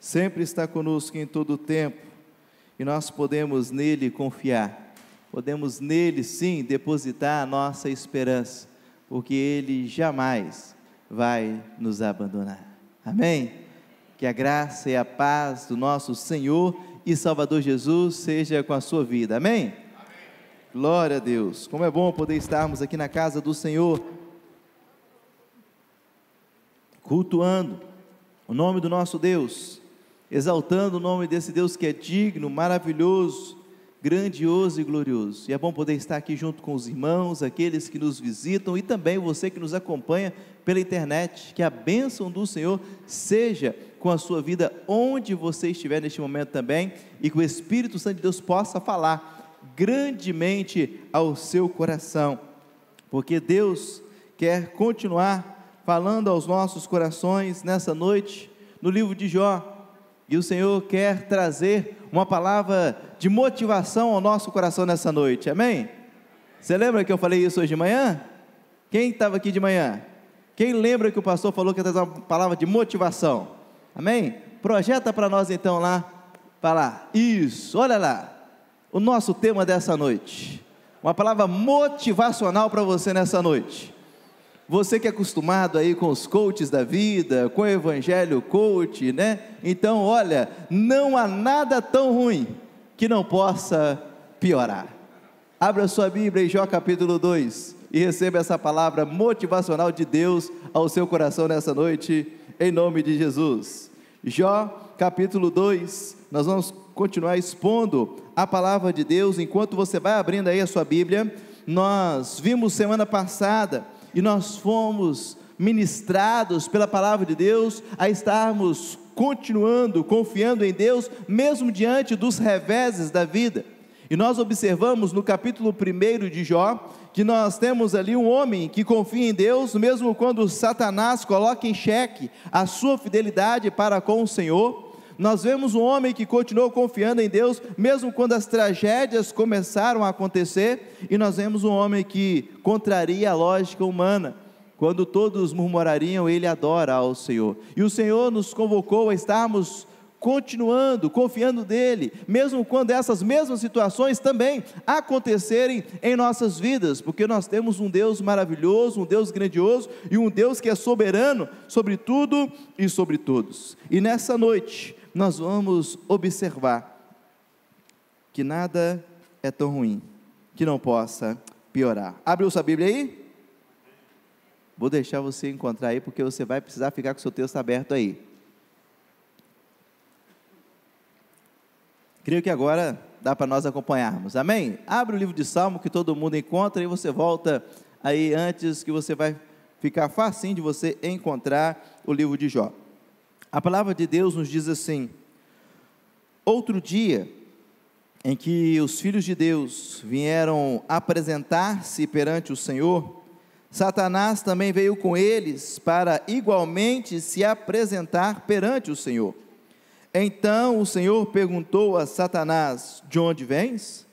sempre está conosco em todo o tempo, e nós podemos nele confiar, podemos nele sim depositar a nossa esperança, porque ele jamais vai nos abandonar. Amém? Que a graça e a paz do nosso Senhor e Salvador Jesus seja com a sua vida. Amém? Glória a Deus. Como é bom poder estarmos aqui na casa do Senhor, cultuando o nome do nosso Deus, exaltando o nome desse Deus que é digno, maravilhoso, grandioso e glorioso. E é bom poder estar aqui junto com os irmãos, aqueles que nos visitam e também você que nos acompanha pela internet. Que a bênção do Senhor seja com a sua vida onde você estiver neste momento também, e que o Espírito Santo de Deus possa falar grandemente ao seu coração, porque Deus quer continuar falando aos nossos corações nessa noite, no livro de Jó, e o Senhor quer trazer uma palavra de motivação ao nosso coração nessa noite. Amém? Você lembra que eu falei isso hoje de manhã? Quem estava aqui de manhã? Quem lembra que o pastor falou que ia trazer uma palavra de motivação? Amém? Projeta para nós então lá, para lá, isso, olha lá, o nosso tema dessa noite, uma palavra motivacional para você nessa noite. Você que é acostumado aí com os coaches da vida, com o evangelho coach, né? Então olha, não há nada tão ruim que não possa piorar. Abra a sua Bíblia em Jó capítulo 2 e receba essa palavra motivacional de Deus ao seu coração nessa noite, em nome de Jesus. Jó capítulo 2, nós vamos continuar expondo a palavra de Deus. Enquanto você vai abrindo aí a sua Bíblia, nós vimos semana passada e nós fomos ministrados pela palavra de Deus a estarmos continuando, confiando em Deus, mesmo diante dos reveses da vida. E nós observamos no capítulo 1 de Jó, que nós temos ali um homem que confia em Deus, mesmo quando Satanás coloca em xeque a sua fidelidade para com o Senhor. Nós vemos um homem que continuou confiando em Deus, mesmo quando as tragédias começaram a acontecer, e nós vemos um homem que contraria a lógica humana. Quando todos murmurariam, ele adora ao Senhor, e o Senhor nos convocou a estarmos continuando, confiando nele, mesmo quando essas mesmas situações também acontecerem em nossas vidas, porque nós temos um Deus maravilhoso, um Deus grandioso, e um Deus que é soberano sobre tudo e sobre todos. E nessa noite, nós vamos observar que nada é tão ruim que não possa piorar. Abriu sua Bíblia aí? Vou deixar você encontrar aí, porque você vai precisar ficar com o seu texto aberto aí. Creio que agora dá para nós acompanharmos, amém? Abre o livro de Salmo que todo mundo encontra, e você volta aí antes, que você vai ficar facinho de você encontrar o livro de Jó. A palavra de Deus nos diz assim: outro dia em que os filhos de Deus vieram apresentar-se perante o Senhor, Satanás também veio com eles para igualmente se apresentar perante o Senhor. Então o Senhor perguntou a Satanás: de onde vens?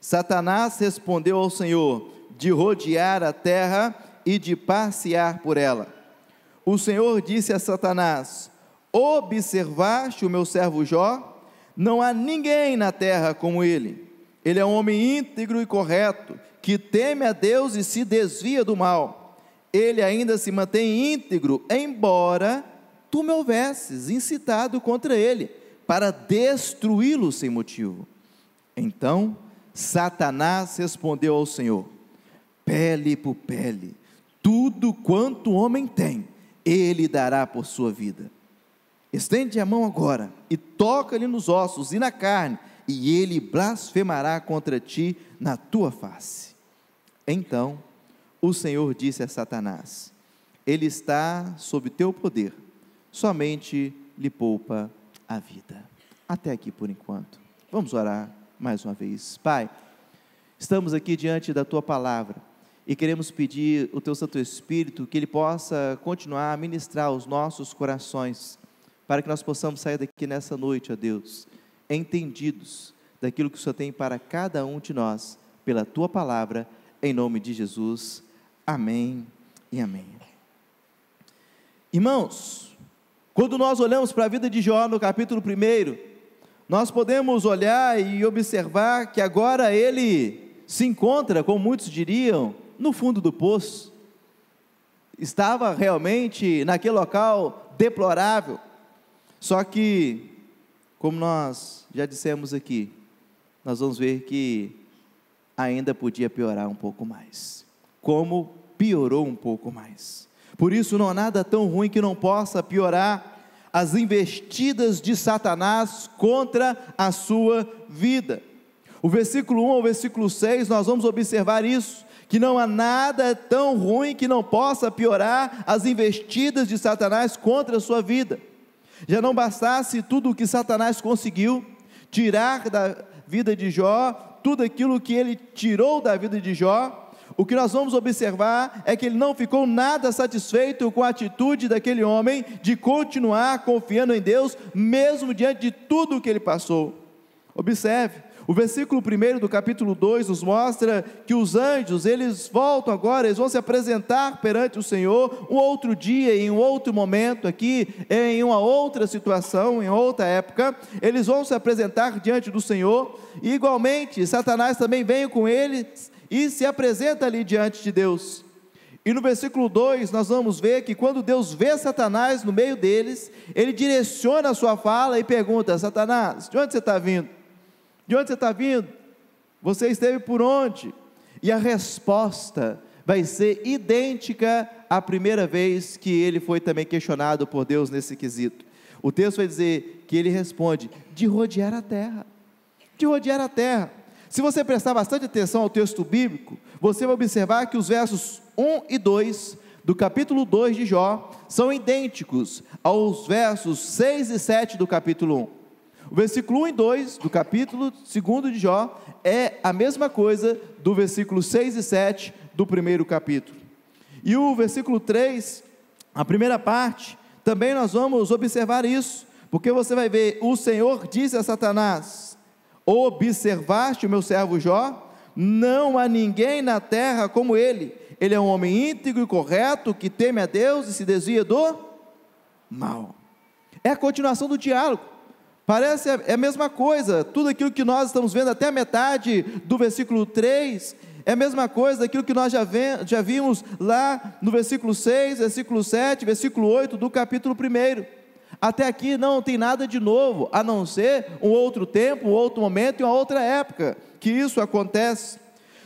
Satanás respondeu ao Senhor: de rodear a terra e de passear por ela. O Senhor disse a Satanás: observaste o meu servo Jó? Não há ninguém na terra como ele. Ele é um homem íntegro e correto, que teme a Deus e se desvia do mal. Ele ainda se mantém íntegro, embora tu me houvesses incitado contra ele, para destruí-lo sem motivo. Então Satanás respondeu ao Senhor: pele por pele, tudo quanto o homem tem, ele dará por sua vida. Estende a mão agora, e toca-lhe nos ossos e na carne, e ele blasfemará contra ti na tua face. Então o Senhor disse a Satanás: ele está sob teu poder, somente lhe poupa a vida. Até aqui por enquanto. Vamos orar mais uma vez. Pai, estamos aqui diante da tua palavra e queremos pedir o teu Santo Espírito que ele possa continuar a ministrar aos nossos corações, para que nós possamos sair daqui nessa noite, ó Deus, entendidos daquilo que o Senhor tem para cada um de nós, pela tua palavra, em nome de Jesus. Amém e amém. Irmãos, Quando nós olhamos para a vida de Jó no capítulo 1, nós podemos olhar e observar que agora ele se encontra, como muitos diriam, no fundo do poço. Estava realmente naquele local deplorável. Só que, como nós já dissemos aqui, nós vamos ver que ainda podia piorar um pouco mais. Como piorou um pouco mais. Por isso não há nada tão ruim que não possa piorar as investidas de Satanás contra a sua vida. O versículo 1 ao versículo 6, nós vamos observar isso, que não há nada tão ruim que não possa piorar as investidas de Satanás contra a sua vida. Já não bastasse tudo o que Satanás conseguiu tirar da vida de Jó, tudo aquilo que ele tirou da vida de Jó, o que nós vamos observar é que ele não ficou nada satisfeito com a atitude daquele homem de continuar confiando em Deus, mesmo diante de tudo o que ele passou. Observe, o versículo 1 do capítulo 2 nos mostra que os anjos, eles voltam agora, eles vão se apresentar perante o Senhor, um outro dia, em um outro momento aqui, em uma outra situação, em outra época, eles vão se apresentar diante do Senhor, e igualmente, Satanás também vem com eles, e se apresenta ali diante de Deus. E no versículo 2 nós vamos ver que quando Deus vê Satanás no meio deles, ele direciona a sua fala e pergunta: Satanás, de onde você está vindo? De onde você está vindo? Você esteve por onde? E a resposta vai ser idêntica à primeira vez que ele foi também questionado por Deus nesse quesito. O texto vai dizer que ele responde: de rodear a terra. De rodear a terra. Se você prestar bastante atenção ao texto bíblico, você vai observar que os versos 1 e 2 do capítulo 2 de Jó são idênticos aos versos 6 e 7 do capítulo 1. O versículo 1 e 2 do capítulo 2 de Jó é a mesma coisa do versículo 6 e 7 do primeiro capítulo. E o versículo 3, a primeira parte, também nós vamos observar isso, porque você vai ver: o Senhor disse a Satanás: observaste o meu servo Jó? Não há ninguém na terra como ele. Ele é um homem íntegro e correto, que teme a Deus e se desvia do mal. É a continuação do diálogo. Parece a mesma coisa. Tudo aquilo que nós estamos vendo até a metade do versículo 3 é a mesma coisa daquilo que nós já vimos lá no versículo 6, versículo 7, versículo 8 do capítulo 1. Até aqui não tem nada de novo, a não ser um outro tempo, um outro momento e uma outra época que isso acontece.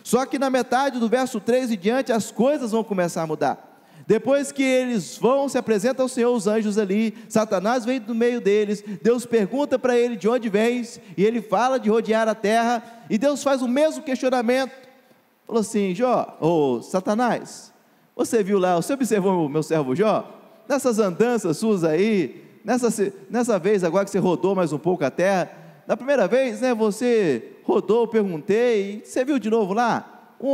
Só que na metade do verso 3 e diante as coisas vão começar a mudar. Depois que eles vão, se apresentam ao Senhor os anjos ali, Satanás vem do meio deles, Deus pergunta para ele de onde vens, e ele fala de rodear a terra, e Deus faz o mesmo questionamento. Falou assim: Jó, Satanás, você viu lá, você observou o meu servo Jó? Nessas andanças suas aí, nessa vez agora que você rodou mais um pouco a terra, na primeira vez, né, você rodou, eu perguntei, você viu de novo lá? Um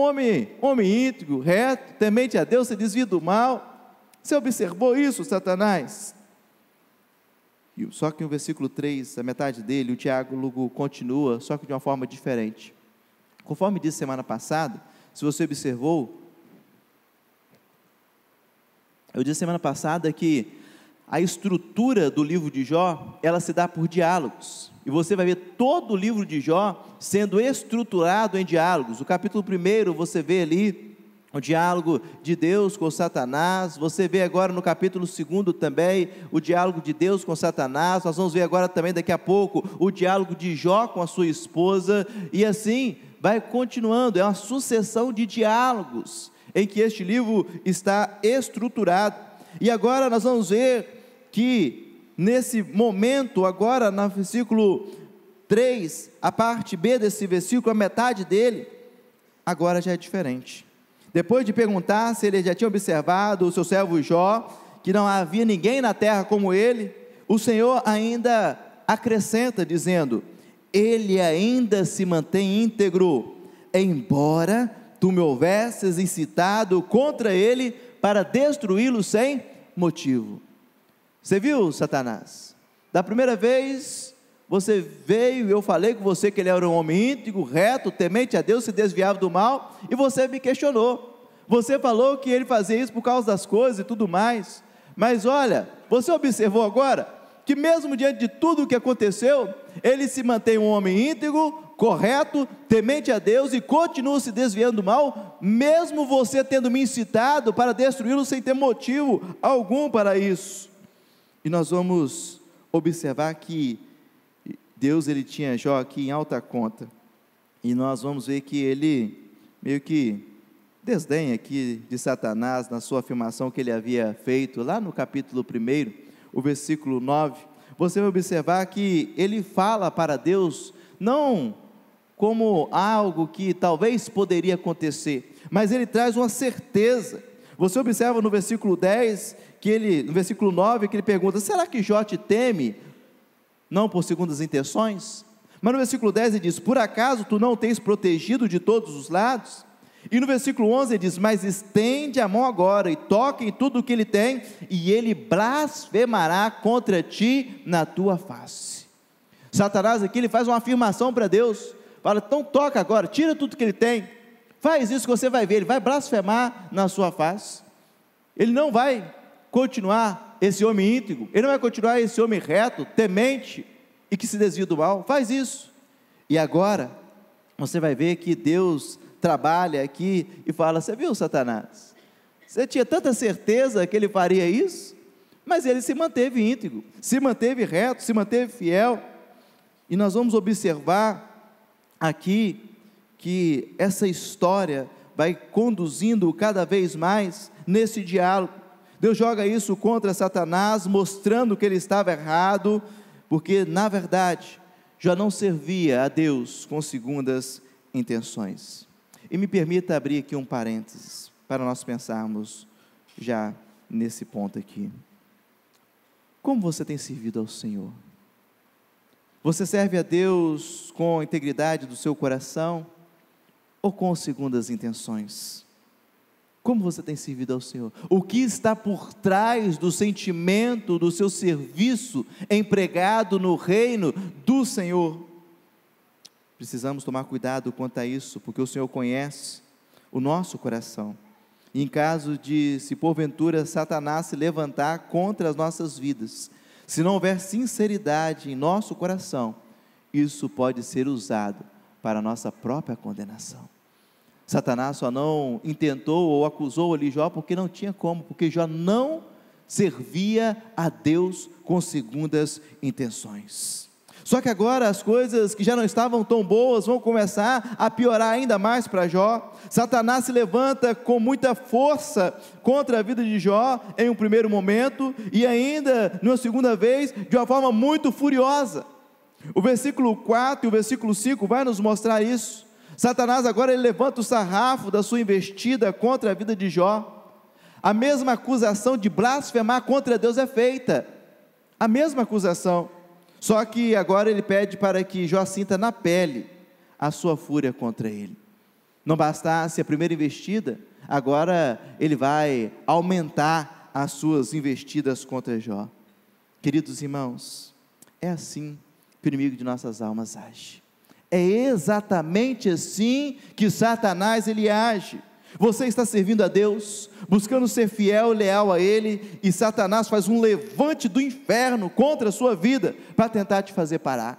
homem íntegro, reto, temente a Deus, se desvia do mal. Você observou isso, Satanás? Só que no versículo 3, a metade dele, o diálogo continua, só que de uma forma diferente. Conforme disse semana passada, se você observou, eu disse semana passada que a estrutura do livro de Jó, ela se dá por diálogos, e você vai ver todo o livro de Jó sendo estruturado em diálogos. O capítulo 1, você vê ali o diálogo de Deus com Satanás, você vê agora no capítulo 2 também, o diálogo de Deus com Satanás, nós vamos ver agora também daqui a pouco, o diálogo de Jó com a sua esposa, e assim vai continuando, é uma sucessão de diálogos, em que este livro está estruturado. E agora nós vamos ver que nesse momento, agora no versículo 3, a parte B desse versículo, a metade dele, agora já é diferente. Depois de perguntar se ele já tinha observado o seu servo Jó, que não havia ninguém na terra como ele, o Senhor ainda acrescenta dizendo: ele ainda se mantém íntegro, embora tu me houvesses incitado contra ele para destruí-lo sem motivo. Você viu, Satanás? Da primeira vez, você veio e eu falei com você que ele era um homem íntegro, reto, temente a Deus, se desviava do mal, e você me questionou. Você falou que ele fazia isso por causa das coisas e tudo mais, mas olha, você observou agora que mesmo diante de tudo o que aconteceu, ele se mantém um homem íntegro, correto, temente a Deus e continua se desviando do mal, mesmo você tendo me incitado para destruí-lo sem ter motivo algum para isso. E nós vamos observar que Deus, ele tinha Jó aqui em alta conta, e nós vamos ver que ele meio que desdenha aqui de Satanás na sua afirmação que ele havia feito lá no capítulo 1, o versículo 9, você vai observar que ele fala para Deus, não como algo que talvez poderia acontecer, mas ele traz uma certeza. Você observa no versículo 10, no versículo 9, que ele pergunta, será que Jó te teme, não por segundas intenções? Mas no versículo 10 ele diz, por acaso tu não tens protegido de todos os lados? E no versículo 11 ele diz, mas estende a mão agora e toque em tudo o que ele tem, e ele blasfemará contra ti na tua face. Satanás aqui, ele faz uma afirmação para Deus, fala, então toca agora, tira tudo que ele tem, faz isso que você vai ver, ele vai blasfemar na sua face. Ele não vai continuar esse homem íntegro, ele não vai continuar esse homem reto, temente, e que se desvia do mal, faz isso. E agora, você vai ver que Deus trabalha aqui e fala, você viu, Satanás, você tinha tanta certeza que ele faria isso, mas ele se manteve íntegro, se manteve reto, se manteve fiel, e nós vamos observar aqui, que essa história vai conduzindo cada vez mais nesse diálogo. Deus joga isso contra Satanás, mostrando que ele estava errado, porque na verdade, já não servia a Deus com segundas intenções. E me permita abrir aqui um parênteses, para nós pensarmos já nesse ponto aqui. Como você tem servido ao Senhor? Você serve a Deus com a integridade do seu coração, ou com segundas intenções? Como você tem servido ao Senhor? O que está por trás do sentimento do seu serviço empregado no reino do Senhor? Precisamos tomar cuidado quanto a isso, porque o Senhor conhece o nosso coração. E em caso de, se porventura Satanás se levantar contra as nossas vidas, se não houver sinceridade em nosso coração, isso pode ser usado para a nossa própria condenação. Satanás só não intentou ou acusou ali Jó porque não tinha como, porque Jó não servia a Deus com segundas intenções. Só que agora as coisas que já não estavam tão boas vão começar a piorar ainda mais para Jó. Satanás se levanta com muita força contra a vida de Jó em um primeiro momento, e ainda numa segunda vez de uma forma muito furiosa. O versículo 4 e o versículo 5 vai nos mostrar isso. Satanás agora ele levanta o sarrafo da sua investida contra a vida de Jó. A mesma acusação de blasfemar contra Deus é feita, a mesma acusação, só que agora ele pede para que Jó sinta na pele a sua fúria contra ele. Não bastasse a primeira investida, agora ele vai aumentar as suas investidas contra Jó. Queridos irmãos, é assim que o inimigo de nossas almas age. É exatamente assim que Satanás ele age. Você está servindo a Deus, buscando ser fiel, leal a Ele, e Satanás faz um levante do inferno contra a sua vida, para tentar te fazer parar.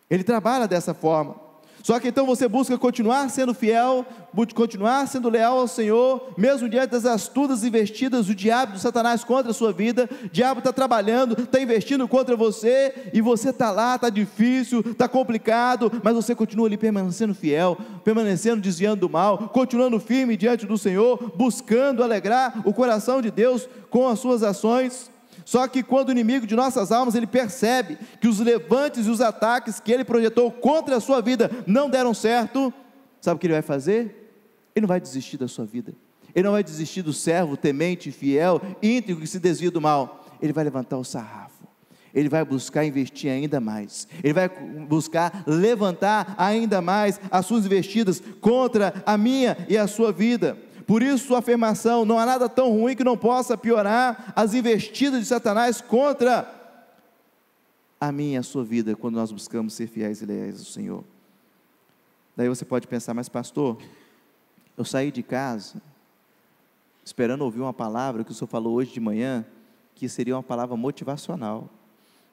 Ele trabalha dessa forma. Só que então você busca continuar sendo fiel, continuar sendo leal ao Senhor, mesmo diante das astutas investidas do diabo, do Satanás contra a sua vida. O diabo está trabalhando, está investindo contra você, e você está lá, está difícil, está complicado, mas você continua ali permanecendo fiel, permanecendo desviando do mal, continuando firme diante do Senhor, buscando alegrar o coração de Deus com as suas ações. Só que quando o inimigo de nossas almas, ele percebe que os levantes e os ataques que ele projetou contra a sua vida não deram certo, sabe o que ele vai fazer? Ele não vai desistir da sua vida, ele não vai desistir do servo temente, fiel, íntegro, que se desvia do mal. Ele vai levantar o sarrafo, ele vai buscar investir ainda mais, ele vai buscar levantar ainda mais as suas investidas contra a minha e a sua vida. Por isso a afirmação, não há nada tão ruim que não possa piorar as investidas de Satanás contra a minha e a sua vida, quando nós buscamos ser fiéis e leais ao Senhor. Daí você pode pensar, mas pastor, eu saí de casa esperando ouvir uma palavra que o senhor falou hoje de manhã, que seria uma palavra motivacional,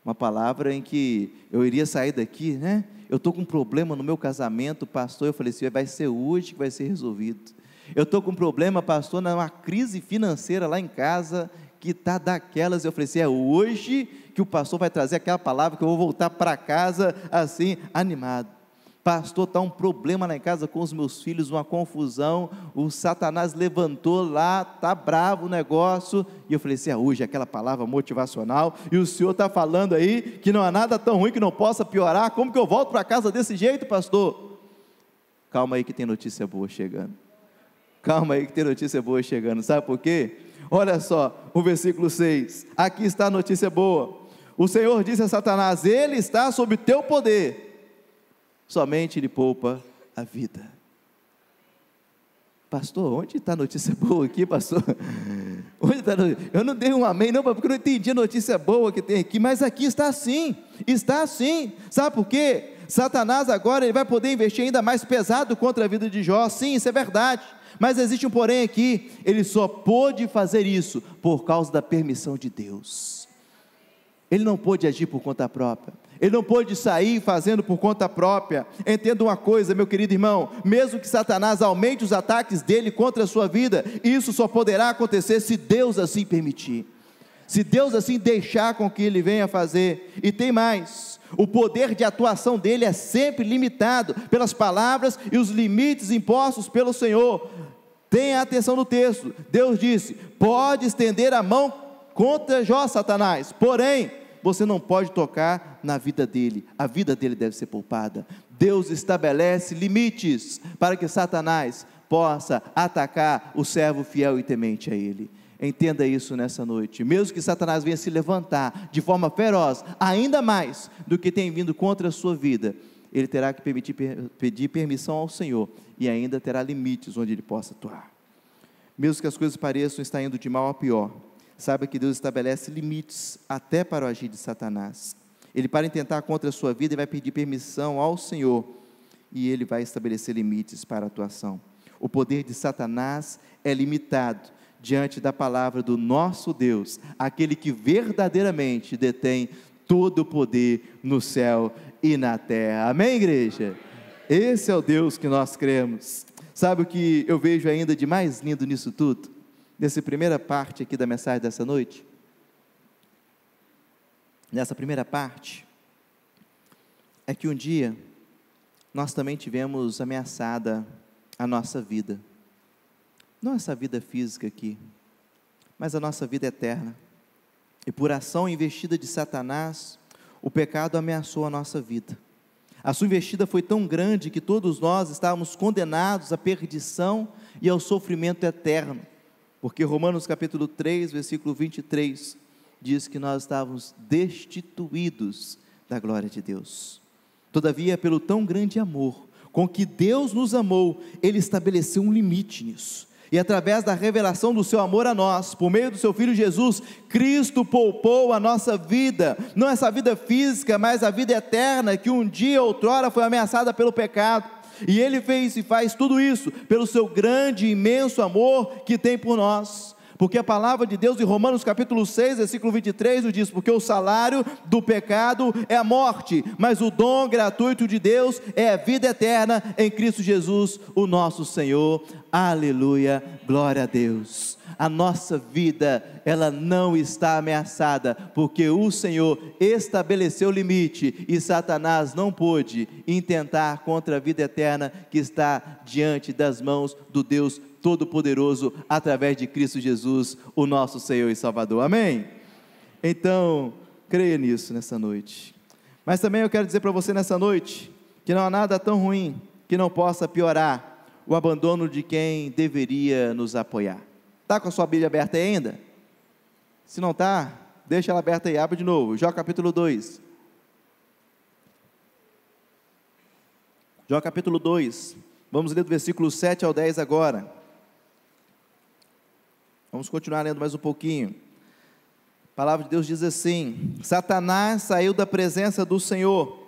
uma palavra em que eu iria sair daqui, né? Eu estou com um problema no meu casamento, pastor. Eu falei assim: vai ser hoje que vai ser resolvido. Eu estou com um problema, pastor, numa crise financeira lá em casa, que está daquelas. Eu falei assim: é hoje que o pastor vai trazer aquela palavra, que eu vou voltar para casa assim, animado. Pastor, está um problema lá em casa com os meus filhos, uma confusão, o Satanás levantou lá, está bravo o negócio, e eu falei assim: hoje aquela palavra motivacional, e o senhor está falando aí, que não há nada tão ruim que não possa piorar, como que eu volto para casa desse jeito, pastor? Calma aí que tem notícia boa chegando, calma aí que tem notícia boa chegando, sabe por quê? Olha só, o versículo 6, aqui está a notícia boa. O Senhor disse a Satanás: ele está sob teu poder, somente lhe poupa a vida. Pastor, onde está a notícia boa aqui, pastor? Onde está? Eu não dei um amém não, porque eu não entendi a notícia boa que tem aqui, mas aqui está assim, sabe por quê? Satanás agora ele vai poder investir ainda mais pesado contra a vida de Jó. Sim, isso é verdade, mas existe um porém aqui: ele só pôde fazer isso por causa da permissão de Deus. Ele não pôde agir por conta própria, ele não pôde sair fazendo por conta própria. Entenda uma coisa, meu querido irmão: mesmo que Satanás aumente os ataques dele contra a sua vida, isso só poderá acontecer se Deus assim permitir, se Deus assim deixar com que ele venha fazer. E tem mais: o poder de atuação dele é sempre limitado pelas palavras e os limites impostos pelo Senhor. Tenha atenção no texto, Deus disse: pode estender a mão contra Jó, Satanás, porém você não pode tocar na vida dele, a vida dele deve ser poupada. Deus estabelece limites para que Satanás possa atacar o servo fiel e temente a ele. Entenda isso nessa noite: mesmo que Satanás venha se levantar de forma feroz, ainda mais do que tem vindo contra a sua vida, ele terá que pedir permissão ao Senhor, e ainda terá limites onde ele possa atuar. Mesmo que as coisas pareçam estar indo de mal a pior, saiba que Deus estabelece limites até para o agir de Satanás. Ele, para intentar contra a sua vida, ele vai pedir permissão ao Senhor, e ele vai estabelecer limites para a atuação. O poder de Satanás é limitado diante da palavra do nosso Deus, aquele que verdadeiramente detém todo o poder no céu e na terra. Amém, igreja? Esse é o Deus que nós cremos. Sabe o que eu vejo ainda de mais lindo nisso tudo? Nessa primeira parte aqui da mensagem dessa noite, nessa primeira parte, é que um dia nós também tivemos ameaçada a nossa vida, não essa vida física aqui, mas a nossa vida eterna. E por ação investida de Satanás, o pecado ameaçou a nossa vida. A sua investida foi tão grande que todos nós estávamos condenados à perdição e ao sofrimento eterno, porque Romanos capítulo 3, versículo 23, diz que nós estávamos destituídos da glória de Deus. Todavia, pelo tão grande amor com que Deus nos amou, Ele estabeleceu um limite nisso, e através da revelação do seu amor a nós, por meio do seu Filho Jesus, Cristo poupou a nossa vida, não essa vida física, mas a vida eterna, que um dia outrora foi ameaçada pelo pecado. E Ele fez e faz tudo isso pelo seu grande e imenso amor que tem por nós, porque a palavra de Deus em Romanos capítulo 6, versículo 23 nos diz: porque o salário do pecado é a morte, mas o dom gratuito de Deus é a vida eterna em Cristo Jesus, o nosso Senhor. Aleluia, glória a Deus. A nossa vida, ela não está ameaçada, porque o Senhor estabeleceu o limite, e Satanás não pôde intentar contra a vida eterna que está diante das mãos do Deus Todo-Poderoso, através de Cristo Jesus, o nosso Senhor e Salvador. Amém? Então, creia nisso nessa noite. Mas também eu quero dizer para você nessa noite, que não há nada tão ruim que não possa piorar o abandono de quem deveria nos apoiar. Está com a sua Bíblia aberta aí ainda? Se não está, deixa ela aberta aí, abre de novo. Jó capítulo 2. Jó capítulo 2. Vamos ler do versículo 7 ao 10 agora. Vamos continuar lendo mais um pouquinho. A palavra de Deus diz assim: Satanás saiu da presença do Senhor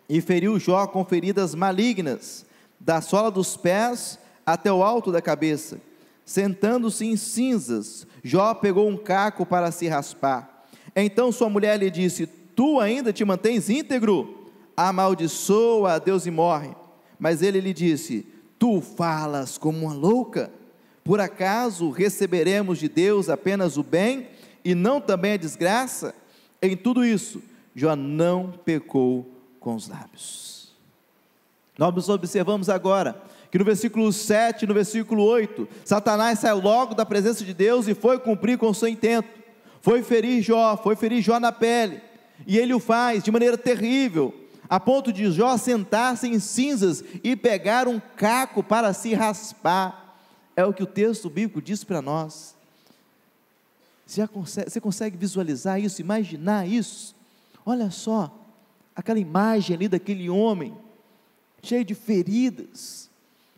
e feriu Jó com feridas malignas, da sola dos pés até o alto da cabeça. Sentando-se em cinzas, Jó pegou um caco para se raspar. Então sua mulher lhe disse: tu ainda te mantens íntegro? Amaldiçoa a Deus e morre. Mas ele lhe disse: tu falas como uma louca. Por acaso receberemos de Deus apenas o bem e não também a desgraça? Em tudo isso, Jó não pecou com os lábios. Nós observamos agora que no versículo 7 e no versículo 8, Satanás saiu logo da presença de Deus e foi cumprir com o seu intento, foi ferir Jó na pele, e ele o faz de maneira terrível, a ponto de Jó sentar-se em cinzas e pegar um caco para se raspar. É o que o texto bíblico diz para nós. Você consegue visualizar isso, imaginar isso? Olha só, aquela imagem ali daquele homem, cheio de feridas,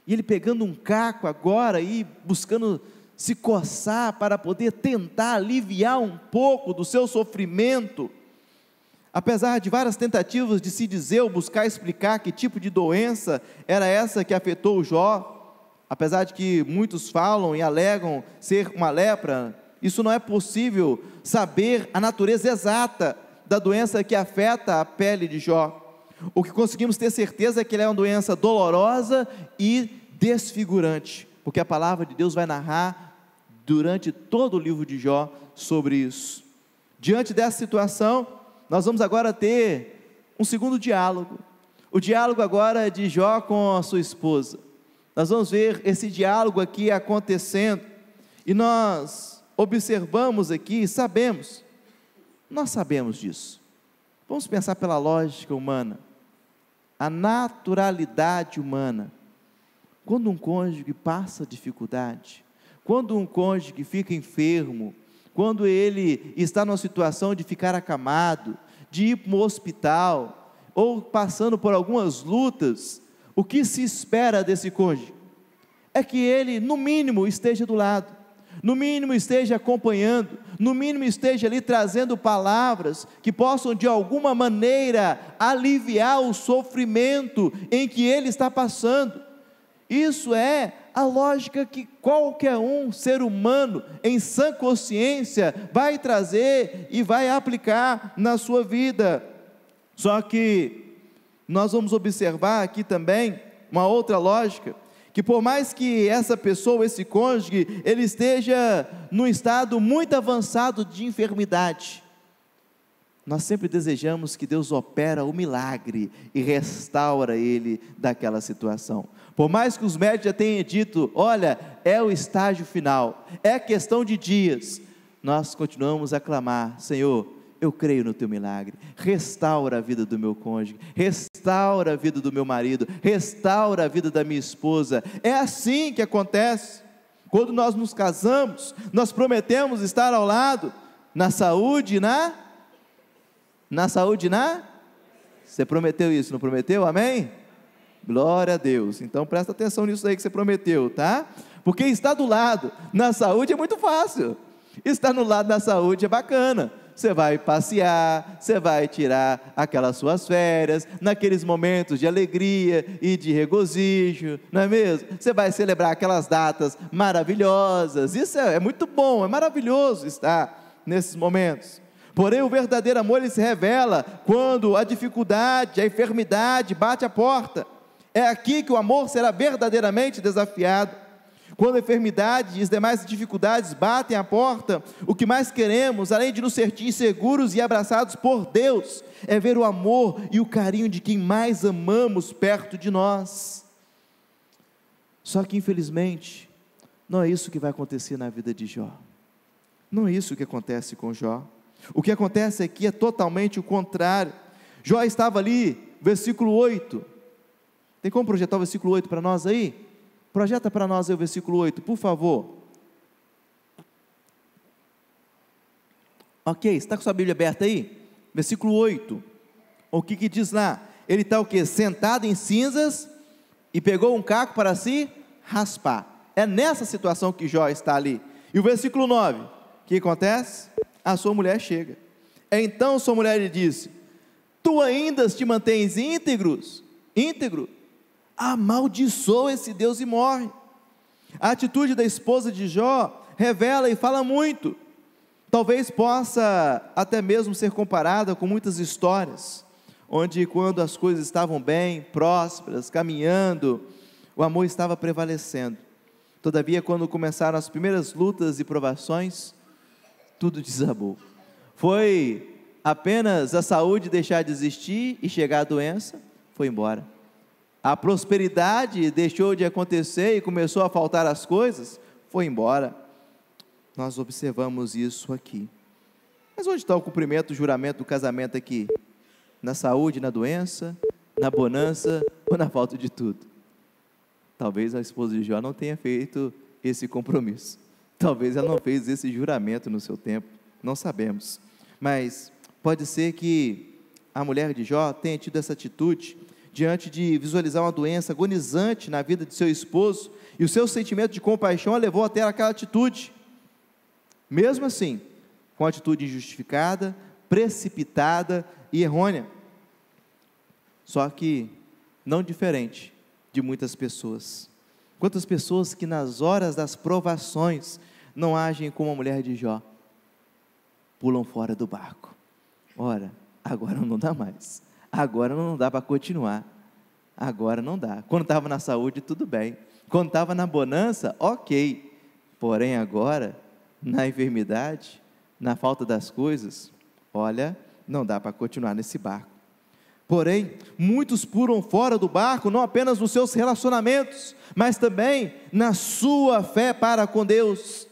e ele pegando um caco agora e buscando se coçar para poder tentar aliviar um pouco do seu sofrimento. Apesar de várias tentativas de se dizer ou buscar explicar que tipo de doença era essa que afetou o Jó, apesar de que muitos falam e alegam ser uma lepra, isso não é possível saber a natureza exata da doença que afeta a pele de Jó. O que conseguimos ter certeza é que ela é uma doença dolorosa e desfigurante, porque a palavra de Deus vai narrar durante todo o livro de Jó sobre isso. Diante dessa situação, nós vamos agora ter um segundo diálogo, o diálogo agora de Jó com a sua esposa. Nós vamos ver esse diálogo aqui acontecendo, e nós observamos aqui, nós sabemos disso. Vamos pensar pela lógica humana, a naturalidade humana. Quando um cônjuge passa dificuldade, quando um cônjuge fica enfermo, quando ele está numa situação de ficar acamado, de ir para um hospital, ou passando por algumas lutas, o que se espera desse cônjuge? É que ele, no mínimo, esteja do lado, no mínimo esteja acompanhando, no mínimo esteja ali trazendo palavras que possam de alguma maneira aliviar o sofrimento em que ele está passando. Isso é a lógica que qualquer um ser humano em sã consciência vai trazer e vai aplicar na sua vida. Só que nós vamos observar aqui também uma outra lógica, que por mais que essa pessoa, esse cônjuge, ele esteja num estado muito avançado de enfermidade, nós sempre desejamos que Deus opera o milagre e restaura ele daquela situação. Por mais que os médicos já tenham dito: olha, é o estágio final, é questão de dias, nós continuamos a clamar: Senhor, eu creio no teu milagre, restaura a vida do meu cônjuge, restaura a vida do meu marido, restaura a vida da minha esposa. É assim que acontece. Quando nós nos casamos, nós prometemos estar ao lado, na saúde, você prometeu isso, não prometeu? Amém? Glória a Deus. Então presta atenção nisso aí que você prometeu, tá? Porque estar do lado na saúde é muito fácil, estar no lado da saúde é bacana. Você vai passear, você vai tirar aquelas suas férias, naqueles momentos de alegria e de regozijo, não é mesmo? Você vai celebrar aquelas datas maravilhosas, isso é muito bom, é maravilhoso estar nesses momentos. Porém, o verdadeiro amor, ele se revela quando a dificuldade, a enfermidade bate a porta. É aqui que o amor será verdadeiramente desafiado. Quando a enfermidade e as demais dificuldades batem à porta, o que mais queremos, além de nos sentir seguros e abraçados por Deus, é ver o amor e o carinho de quem mais amamos perto de nós. Só que infelizmente, não é isso que vai acontecer na vida de Jó. Não é isso que acontece com Jó. O que acontece aqui é totalmente o contrário. Jó estava ali, versículo 8. Tem como projetar o versículo 8 para nós aí? Projeta para nós aí o versículo 8, por favor. Ok, está com sua Bíblia aberta aí? Versículo 8. O que diz lá? Ele está o quê? Sentado em cinzas e pegou um caco para se raspar. É nessa situação que Jó está ali. E o versículo 9, o que acontece? A sua mulher chega. Então sua mulher lhe disse: tu ainda te mantens íntegro? Amaldiçoa esse Deus e morre. A atitude da esposa de Jó revela e fala muito. Talvez possa até mesmo ser comparada com muitas histórias, onde quando as coisas estavam bem, prósperas, caminhando, o amor estava prevalecendo. Todavia, quando começaram as primeiras lutas e provações, tudo desabou. Foi apenas a saúde deixar de existir e chegar a doença, foi embora. A prosperidade deixou de acontecer e começou a faltar as coisas, foi embora. Nós observamos isso aqui. Mas onde está o cumprimento do juramento do casamento aqui? Na saúde, na doença, na bonança ou na falta de tudo? Talvez a esposa de Jó não tenha feito esse compromisso. Talvez ela não fez esse juramento no seu tempo. Não sabemos. Mas pode ser que a mulher de Jó tenha tido essa atitude diante de visualizar uma doença agonizante na vida de seu esposo, e o seu sentimento de compaixão a levou até aquela atitude. Mesmo assim, com uma atitude injustificada, precipitada e errônea. Só que não diferente de muitas pessoas. Quantas pessoas que nas horas das provações não agem como a mulher de Jó, pulam fora do barco. Ora, agora não dá mais, agora não dá para continuar, agora não dá. Quando estava na saúde, tudo bem, quando estava na bonança, ok, porém agora, na enfermidade, na falta das coisas, olha, não dá para continuar nesse barco. Porém, muitos pulam fora do barco, não apenas nos seus relacionamentos, mas também na sua fé para com Deus.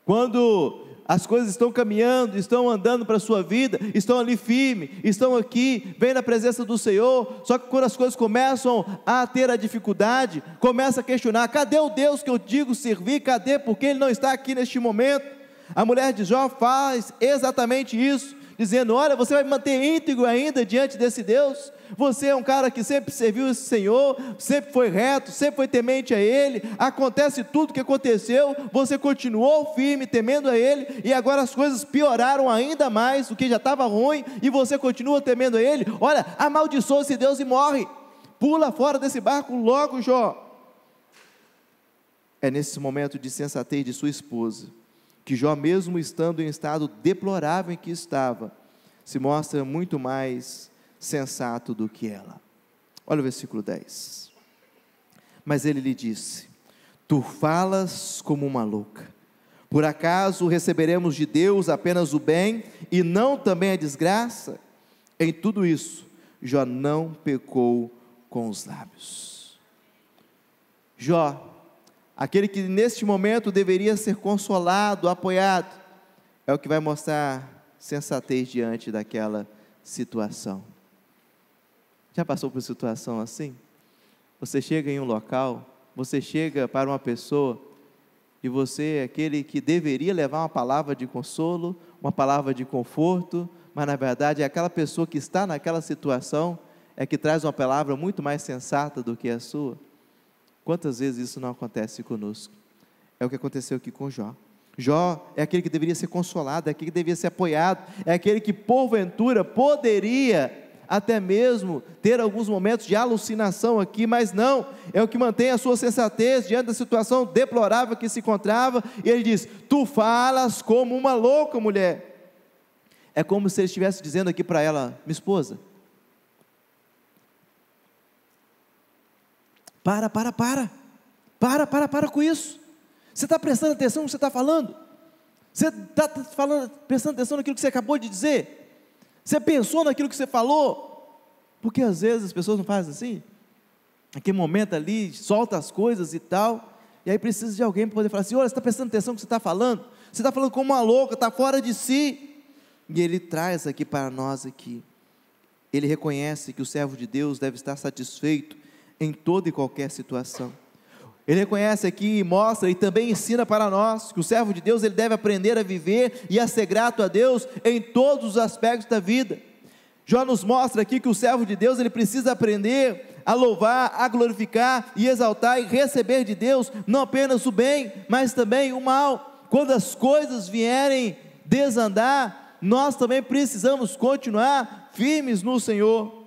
Quando as coisas estão caminhando, estão andando para a sua vida, estão ali firmes, estão aqui, vem na presença do Senhor, só que quando as coisas começam a ter a dificuldade, começa a questionar, cadê o Deus que eu digo servir, cadê, porque Ele não está aqui neste momento? A mulher de Jó faz exatamente isso, dizendo, olha, você vai me manter íntegro ainda diante desse Deus? Você é um cara que sempre serviu esse Senhor, sempre foi reto, sempre foi temente a Ele, acontece tudo o que aconteceu, você continuou firme, temendo a Ele, e agora as coisas pioraram ainda mais, o que já estava ruim, e você continua temendo a Ele, olha, amaldiçoa esse Deus e morre, pula fora desse barco logo, Jó. É nesse momento de sensatez de sua esposa, que Jó, mesmo estando em estado deplorável em que estava, se mostra muito mais sensato do que ela. Olha o versículo 10. Mas ele lhe disse, tu falas como uma louca, por acaso receberemos de Deus apenas o bem, e não também a desgraça? Em tudo isso, Jó não pecou com os lábios. Jó, aquele que neste momento deveria ser consolado, apoiado, é o que vai mostrar sensatez diante daquela situação. Já passou por situação assim? Você chega em um local, você chega para uma pessoa, e você é aquele que deveria levar uma palavra de consolo, uma palavra de conforto, mas na verdade é aquela pessoa que está naquela situação, é que traz uma palavra muito mais sensata do que a sua. Quantas vezes isso não acontece conosco? É o que aconteceu aqui com Jó. Jó é aquele que deveria ser consolado, é aquele que deveria ser apoiado, é aquele que porventura poderia até mesmo ter alguns momentos de alucinação aqui, mas não, é o que mantém a sua sensatez diante da situação deplorável que se encontrava, e ele diz, tu falas como uma louca mulher. É como se ele estivesse dizendo aqui para ela, minha esposa, para com isso. Você está prestando atenção no que você está falando? Você está prestando atenção naquilo que você acabou de dizer? Você pensou naquilo que você falou? Porque às vezes as pessoas não fazem assim, naquele momento ali, solta as coisas e tal, e aí precisa de alguém para poder falar assim, olha, você está prestando atenção no que você está falando? Você está falando como uma louca, está fora de si. E ele traz aqui para nós aqui, ele reconhece que o servo de Deus deve estar satisfeito em toda e qualquer situação. Ele reconhece aqui, mostra e também ensina para nós, que o servo de Deus ele deve aprender a viver e a ser grato a Deus em todos os aspectos da vida. Jó nos mostra aqui que o servo de Deus ele precisa aprender a louvar, a glorificar e exaltar e receber de Deus, não apenas o bem, mas também o mal. Quando as coisas vierem desandar, nós também precisamos continuar firmes no Senhor.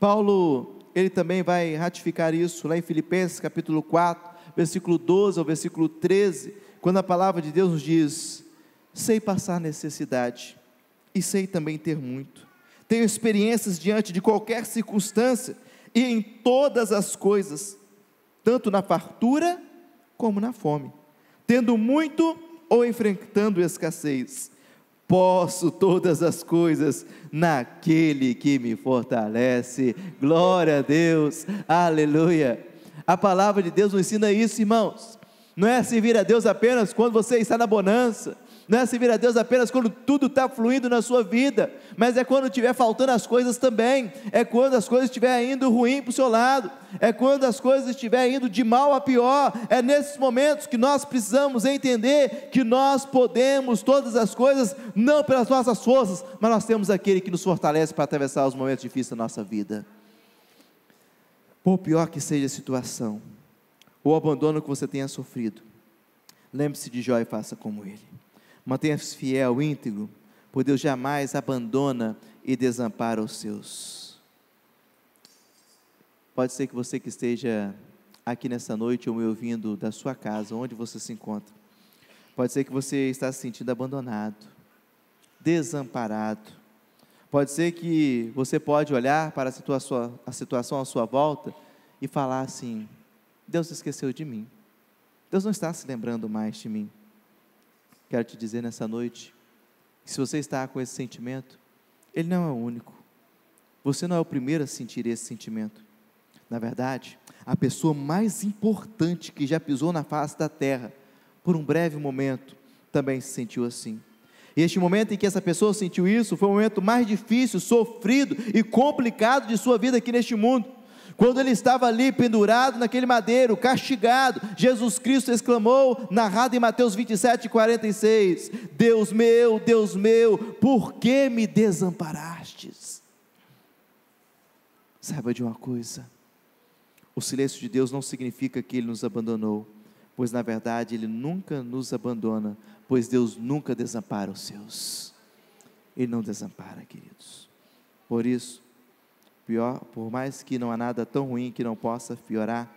Paulo, ele também vai ratificar isso lá em Filipenses capítulo 4, versículo 12 ao versículo 13, quando a palavra de Deus nos diz: sei passar necessidade, e sei também ter muito, tenho experiências diante de qualquer circunstância, e em todas as coisas, tanto na fartura, como na fome, tendo muito ou enfrentando escassez, posso todas as coisas naquele que me fortalece. Glória a Deus, aleluia. A palavra de Deus nos ensina isso, irmãos. Não é servir a Deus apenas quando você está na bonança, não é servir a Deus apenas quando tudo está fluindo na sua vida, mas é quando estiver faltando as coisas também, é quando as coisas estiverem indo ruim para o seu lado, é quando as coisas estiverem indo de mal a pior, é nesses momentos que nós precisamos entender que nós podemos todas as coisas, não pelas nossas forças, mas nós temos aquele que nos fortalece para atravessar os momentos difíceis da nossa vida. Por pior que seja a situação, ou o abandono que você tenha sofrido, lembre-se de Jó e faça como ele. Mantenha-se fiel, íntegro, pois Deus jamais abandona e desampara os seus. Pode ser que você que esteja aqui nessa noite, ou me ouvindo da sua casa, onde você se encontra, pode ser que você está se sentindo abandonado, desamparado. Pode ser que você pode olhar para a situação à sua volta e falar assim: Deus esqueceu de mim, Deus não está se lembrando mais de mim. Quero te dizer nessa noite, que se você está com esse sentimento, ele não é o único, você não é o primeiro a sentir esse sentimento. Na verdade, a pessoa mais importante que já pisou na face da terra, por um breve momento, também se sentiu assim. E este momento em que essa pessoa sentiu isso, foi o momento mais difícil, sofrido e complicado de sua vida aqui neste mundo. Quando ele estava ali pendurado naquele madeiro, castigado, Jesus Cristo exclamou, narrado em Mateus 27:46, Deus meu, por que me desamparastes? Saiba de uma coisa, o silêncio de Deus não significa que Ele nos abandonou, pois na verdade Ele nunca nos abandona, pois Deus nunca desampara os seus. Ele não desampara, queridos. Por isso, por mais que não há nada tão ruim que não possa piorar,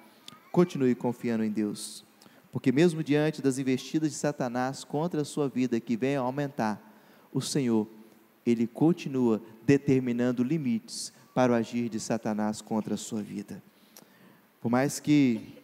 continue confiando em Deus, porque mesmo diante das investidas de Satanás contra a sua vida que venham a aumentar, o Senhor, Ele continua determinando limites para o agir de Satanás contra a sua vida. Por mais que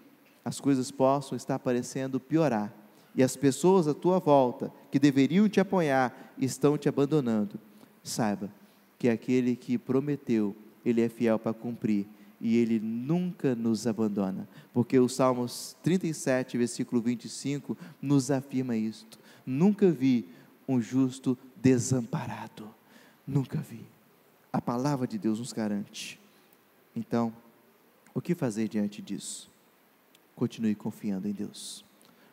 as coisas possam estar parecendo piorar, e as pessoas à tua volta, que deveriam te apoiar, estão te abandonando, saiba que aquele que prometeu, Ele é fiel para cumprir, e Ele nunca nos abandona, porque o Salmos 37, versículo 25, nos afirma isto: nunca vi um justo desamparado, nunca vi. A palavra de Deus nos garante. Então, o que fazer diante disso? Continue confiando em Deus,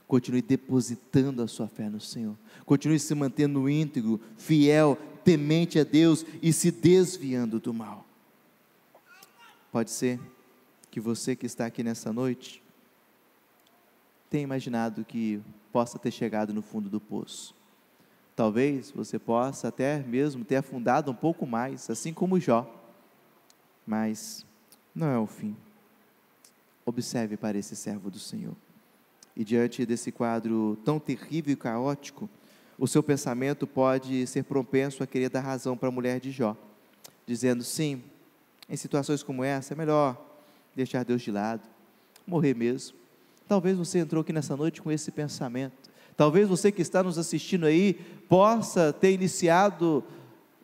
continue depositando a sua fé no Senhor, continue se mantendo íntegro, fiel, temente a Deus e se desviando do mal. Pode ser que você que está aqui nessa noite tenha imaginado que possa ter chegado no fundo do poço. Talvez você possa até mesmo ter afundado um pouco mais, assim como Jó, mas não é o fim. Observe para esse servo do Senhor, e diante desse quadro tão terrível e caótico, o seu pensamento pode ser propenso a querer dar razão para a mulher de Jó, dizendo: sim, em situações como essa é melhor deixar Deus de lado, morrer mesmo. Talvez você entrou aqui nessa noite com esse pensamento, talvez você que está nos assistindo aí, possa ter iniciado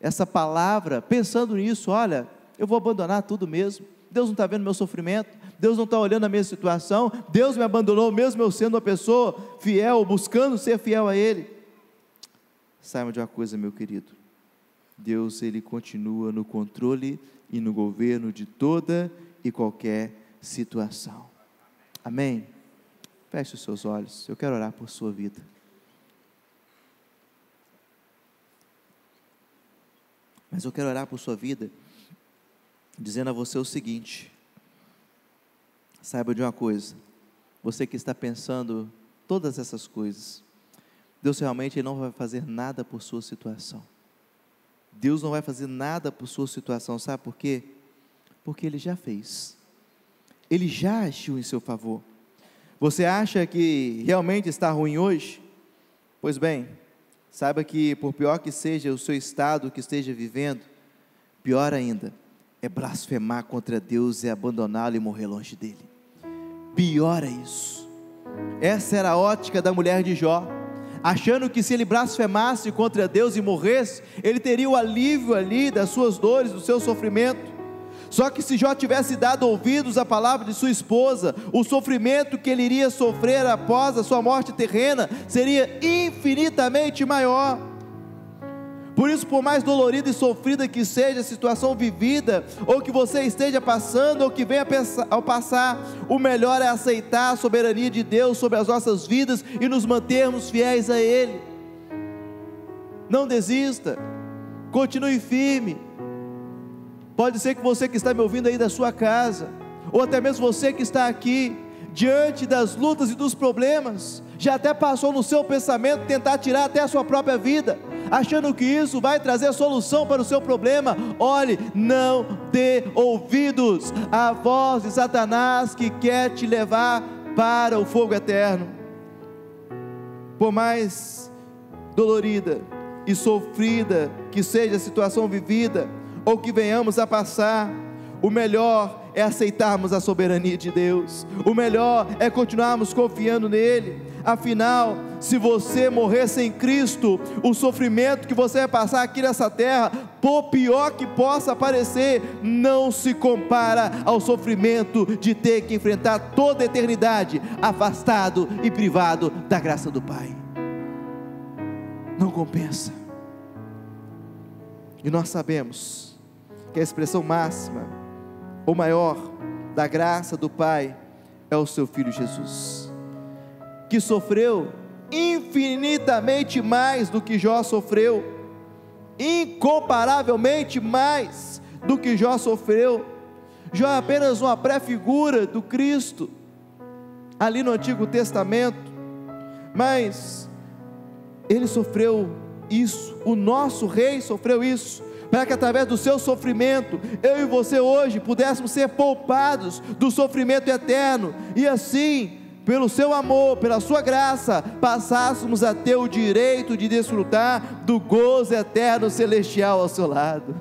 essa palavra pensando nisso: olha, eu vou abandonar tudo mesmo, Deus não está vendo meu sofrimento, Deus não está olhando a minha situação, Deus me abandonou mesmo eu sendo uma pessoa fiel, buscando ser fiel a Ele. Saiba de uma coisa, meu querido, Deus, Ele continua no controle e no governo de toda e qualquer situação. Amém? Feche os seus olhos, eu quero orar por sua vida. Mas eu quero orar por sua vida, dizendo a você o seguinte: saiba de uma coisa, você que está pensando todas essas coisas, Deus realmente não vai fazer nada por sua situação. Deus não vai fazer nada por sua situação, sabe por quê? Porque Ele já fez, Ele já agiu em seu favor. Você acha que realmente está ruim hoje? Pois bem, saiba que por pior que seja o seu estado que esteja vivendo, pior ainda é blasfemar contra Deus e abandoná-lo e morrer longe dele. Pior é isso. Essa era a ótica da mulher de Jó, achando que se ele blasfemasse contra Deus e morresse, ele teria o alívio ali das suas dores, do seu sofrimento. Só que se Jó tivesse dado ouvidos à palavra de sua esposa, o sofrimento que ele iria sofrer após a sua morte terrena seria infinitamente maior. Por isso, por mais dolorida e sofrida que seja a situação vivida, ou que você esteja passando, ou que venha ao passar, o melhor é aceitar a soberania de Deus sobre as nossas vidas e nos mantermos fiéis a Ele. Não desista, continue firme. Pode ser que você que está me ouvindo aí da sua casa, ou até mesmo você que está aqui, diante das lutas e dos problemas, já até passou no seu pensamento tentar tirar até a sua própria vida, achando que isso vai trazer solução para o seu problema. Olhe, não dê ouvidos à voz de Satanás que quer te levar para o fogo eterno. Por mais dolorida e sofrida que seja a situação vivida, ou que venhamos a passar, o melhor é aceitarmos a soberania de Deus, o melhor é continuarmos confiando nele. Afinal, se você morrer sem Cristo, o sofrimento que você vai passar aqui nessa terra, por pior que possa parecer, não se compara ao sofrimento de ter que enfrentar toda a eternidade afastado e privado da graça do Pai. Não compensa. E nós sabemos que a expressão máxima ou maior da graça do Pai é o seu Filho Jesus, que sofreu infinitamente mais do que Jó sofreu, incomparavelmente mais do que Jó sofreu. Jó é apenas uma pré-figura do Cristo, ali no Antigo Testamento, mas ele sofreu isso, o nosso Rei sofreu isso, para que através do seu sofrimento, eu e você hoje pudéssemos ser poupados do sofrimento eterno, e assim, pelo seu amor, pela sua graça, passássemos a ter o direito de desfrutar do gozo eterno celestial ao seu lado,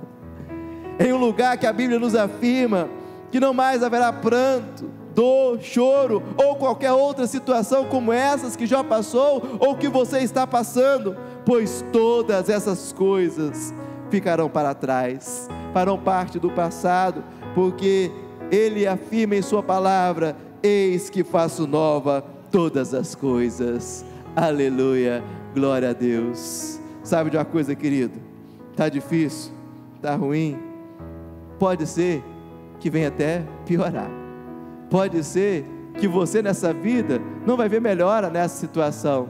em um lugar que a Bíblia nos afirma, que não mais haverá pranto, dor, choro, ou qualquer outra situação como essas que já passou, ou que você está passando, pois todas essas coisas ficarão para trás, farão parte do passado, porque Ele afirma em sua palavra: eis que faço nova todas as coisas. Aleluia, glória a Deus. Sabe de uma coisa, querido? Está difícil, está ruim, pode ser que venha até piorar, pode ser que você nessa vida não vai ver melhora nessa situação,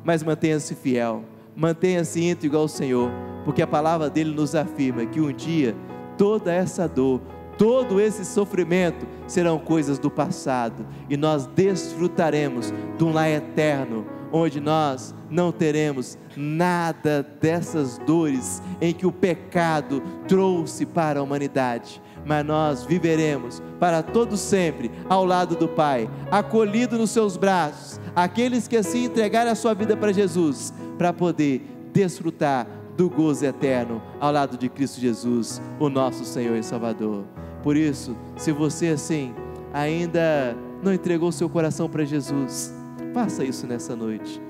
mas mantenha-se fiel, mantenha-se íntegro ao Senhor, porque a palavra dele nos afirma que um dia toda essa dor, todo esse sofrimento serão coisas do passado, e nós desfrutaremos de um lar eterno, onde nós não teremos nada dessas dores em que o pecado trouxe para a humanidade, mas nós viveremos para todo sempre ao lado do Pai, acolhido nos seus braços, aqueles que assim entregarem a sua vida para Jesus, para poder desfrutar do gozo eterno ao lado de Cristo Jesus, o nosso Senhor e Salvador. Por isso, se você assim ainda não entregou seu coração para Jesus, faça isso nessa noite,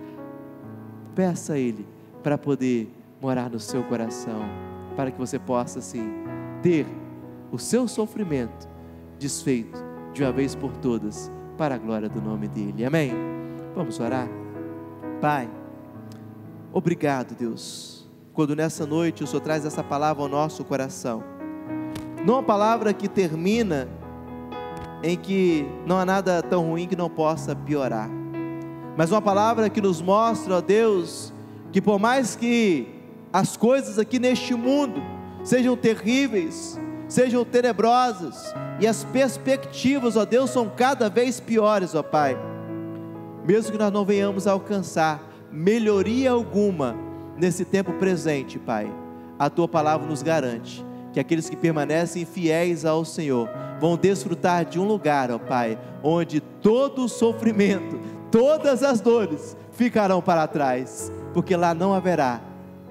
peça a Ele para poder morar no seu coração, para que você possa assim ter o seu sofrimento desfeito de uma vez por todas, para a glória do nome dEle. Amém? Vamos orar? Pai, obrigado, Deus, quando nessa noite o Senhor traz essa palavra ao nosso coração, não uma palavra que termina em que não há nada tão ruim que não possa piorar, mas uma palavra que nos mostra, ó Deus, que por mais que as coisas aqui neste mundo sejam terríveis, sejam tenebrosas, e as perspectivas, ó Deus, são cada vez piores, ó Pai, mesmo que nós não venhamos a alcançar melhoria alguma nesse tempo presente, Pai, a Tua palavra nos garante que aqueles que permanecem fiéis ao Senhor vão desfrutar de um lugar, ó Pai, onde todo o sofrimento, todas as dores ficarão para trás, porque lá não haverá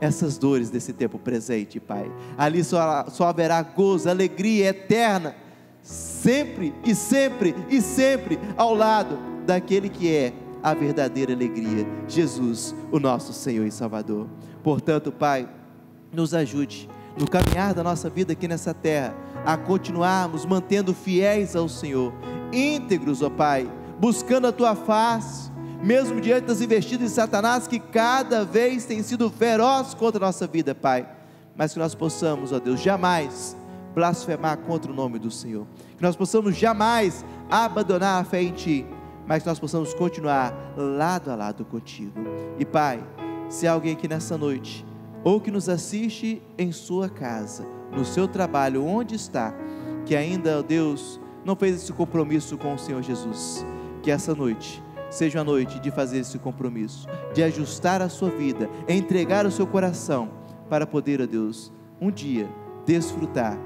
essas dores desse tempo presente, Pai. Ali só haverá gozo, alegria eterna, sempre e sempre e sempre ao lado daquele que é a verdadeira alegria, Jesus, o nosso Senhor e Salvador. Portanto, Pai, nos ajude no caminhar da nossa vida aqui nessa terra, a continuarmos mantendo fiéis ao Senhor, íntegros, ó Pai, buscando a Tua face, mesmo diante das investidas de Satanás, que cada vez tem sido feroz contra a nossa vida, Pai, mas que nós possamos, ó Deus, jamais blasfemar contra o nome do Senhor, que nós possamos jamais abandonar a fé em Ti, mas que nós possamos continuar lado a lado contigo. E Pai, se há alguém aqui nessa noite, ou que nos assiste em sua casa, no seu trabalho, onde está, que ainda, ó Deus, não fez esse compromisso com o Senhor Jesus, que essa noite seja a noite de fazer esse compromisso, de ajustar a sua vida, entregar o seu coração, para poder, ó Deus, um dia desfrutar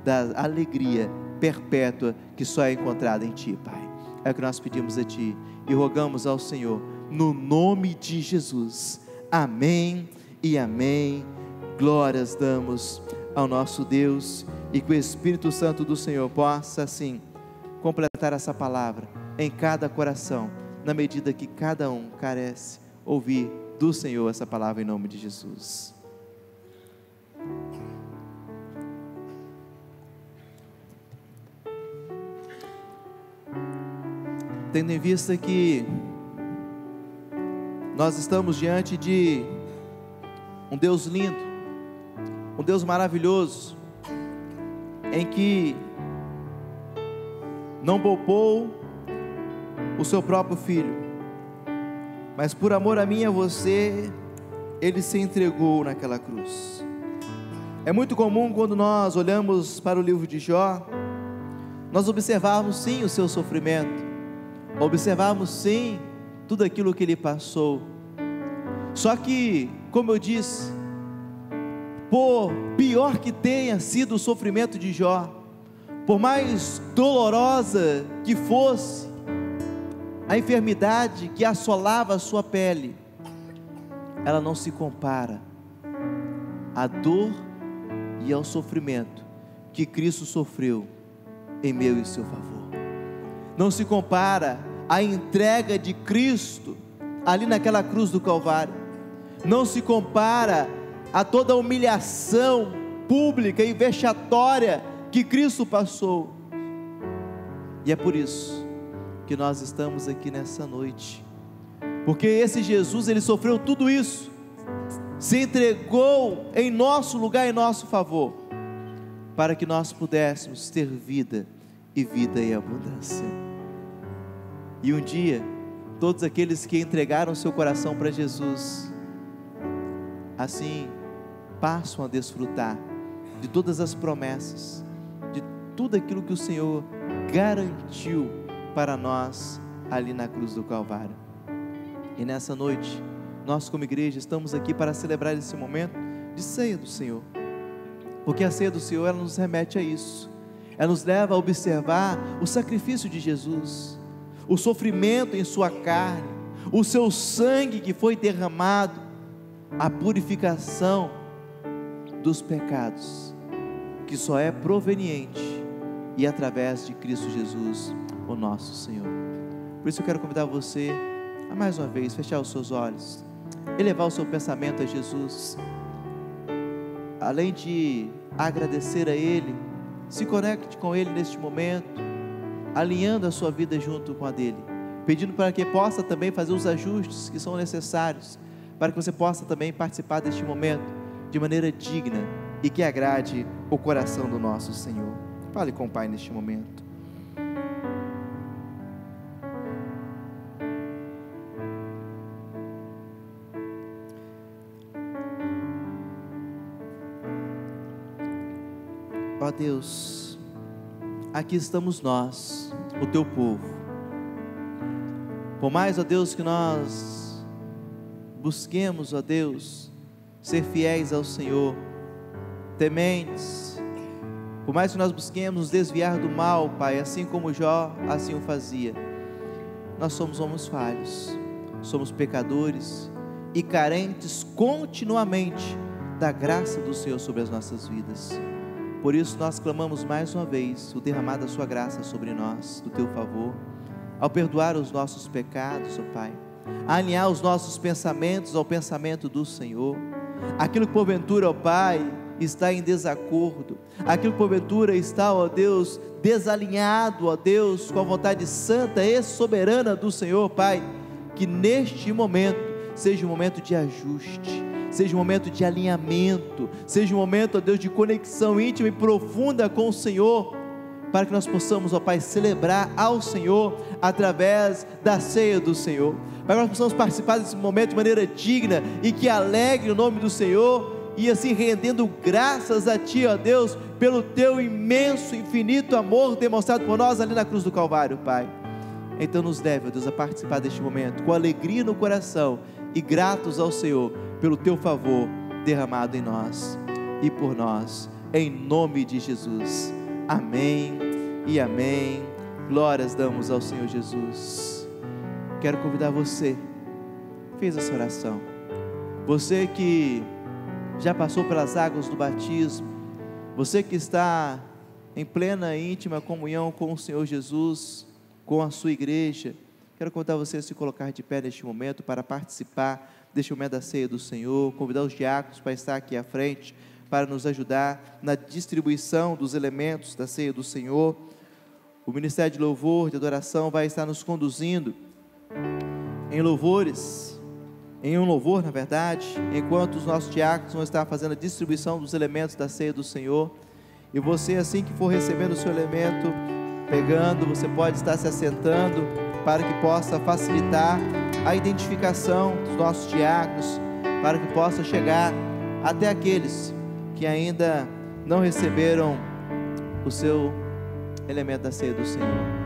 da alegria perpétua que só é encontrada em Ti, Pai. É o que nós pedimos a Ti e rogamos ao Senhor, no nome de Jesus. Amém e amém. Glórias damos ao nosso Deus, e que o Espírito Santo do Senhor possa assim completar essa palavra em cada coração, na medida que cada um carece ouvir do Senhor essa palavra, em nome de Jesus. Tendo em vista que nós estamos diante de um Deus lindo, um Deus maravilhoso, em que não poupou o seu próprio Filho, mas por amor a mim e a você, Ele se entregou naquela cruz. É muito comum, quando nós olhamos para o livro de Jó, nós observarmos sim o seu sofrimento, observarmos sim tudo aquilo que ele passou. Só que, como eu disse, por pior que tenha sido o sofrimento de Jó, por mais dolorosa que fosse a enfermidade que assolava a sua pele, ela não se compara à dor e ao sofrimento que Cristo sofreu em meu e seu favor. Não se compara à entrega de Cristo ali naquela cruz do Calvário. Não se compara a toda a humilhação pública e vexatória que Cristo passou. E é por isso que nós estamos aqui nessa noite, porque esse Jesus, Ele sofreu tudo isso, se entregou em nosso lugar, em nosso favor, para que nós pudéssemos ter vida, e vida em abundância. E um dia, todos aqueles que entregaram seu coração para Jesus, assim, passam a desfrutar de todas as promessas, de tudo aquilo que o Senhor garantiu para nós, ali na cruz do Calvário. E nessa noite, nós como igreja, estamos aqui para celebrar esse momento de ceia do Senhor, porque a ceia do Senhor, ela nos remete a isso, ela nos leva a observar o sacrifício de Jesus, o sofrimento em sua carne, o seu sangue que foi derramado, a purificação dos pecados, que só é proveniente e através de Cristo Jesus, o nosso Senhor. Por isso eu quero convidar você a mais uma vez fechar os seus olhos, elevar o seu pensamento a Jesus, além de agradecer a Ele, se conecte com Ele neste momento, alinhando a sua vida junto com a dele, pedindo para que possa também fazer os ajustes que são necessários, para que você possa também participar deste momento de maneira digna e que agrade o coração do nosso Senhor. Fale com o Pai neste momento. Ó Deus, aqui estamos nós, o Teu povo. Por mais, ó Deus, que nós busquemos, ó Deus, ser fiéis ao Senhor, tementes, Por mais que nós busquemos nos desviar do mal, Pai, assim como Jó assim o fazia, nós somos homens falhos, somos pecadores e carentes continuamente da graça do Senhor sobre as nossas vidas. Por isso nós clamamos mais uma vez o derramar da sua graça sobre nós, do teu favor, ao perdoar os nossos pecados, ó Pai, a alinhar os nossos pensamentos ao pensamento do Senhor, aquilo que porventura, ó Pai, está em desacordo, aquilo que porventura está, ó Deus, desalinhado, ó Deus, com a vontade santa e soberana do Senhor, Pai, que neste momento seja um momento de ajuste, seja um momento de alinhamento, seja um momento, ó Deus, de conexão íntima e profunda com o Senhor, para que nós possamos, ó Pai, celebrar ao Senhor através da ceia do Senhor, para que nós possamos participar desse momento de maneira digna e que alegre o nome do Senhor, e assim rendendo graças a Ti, ó Deus, pelo Teu imenso, infinito amor demonstrado por nós ali na cruz do Calvário, Pai. Então nos leve, ó Deus, a participar deste momento com alegria no coração e gratos ao Senhor pelo Teu favor derramado em nós e por nós, em nome de Jesus. Amém e amém. Glórias damos ao Senhor Jesus. Quero convidar você, fez essa oração, você que já passou pelas águas do batismo, você que está em plena e íntima comunhão com o Senhor Jesus, com a sua igreja, quero convidar você a se colocar de pé neste momento para participar deste momento da ceia do Senhor, convidar os diáconos para estar aqui à frente, para nos ajudar na distribuição dos elementos da ceia do Senhor. O Ministério de Louvor, de Adoração, vai estar nos conduzindo em louvores, em um louvor, na verdade, enquanto os nossos diáconos vão estar fazendo a distribuição dos elementos da ceia do Senhor. E você, assim que for recebendo o seu elemento, pegando, você pode estar se assentando, para que possa facilitar a identificação dos nossos diáconos, para que possa chegar até aqueles que ainda não receberam o seu elemento da ceia do Senhor.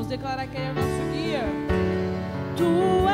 Declarar que Ele é o nosso guia. Tu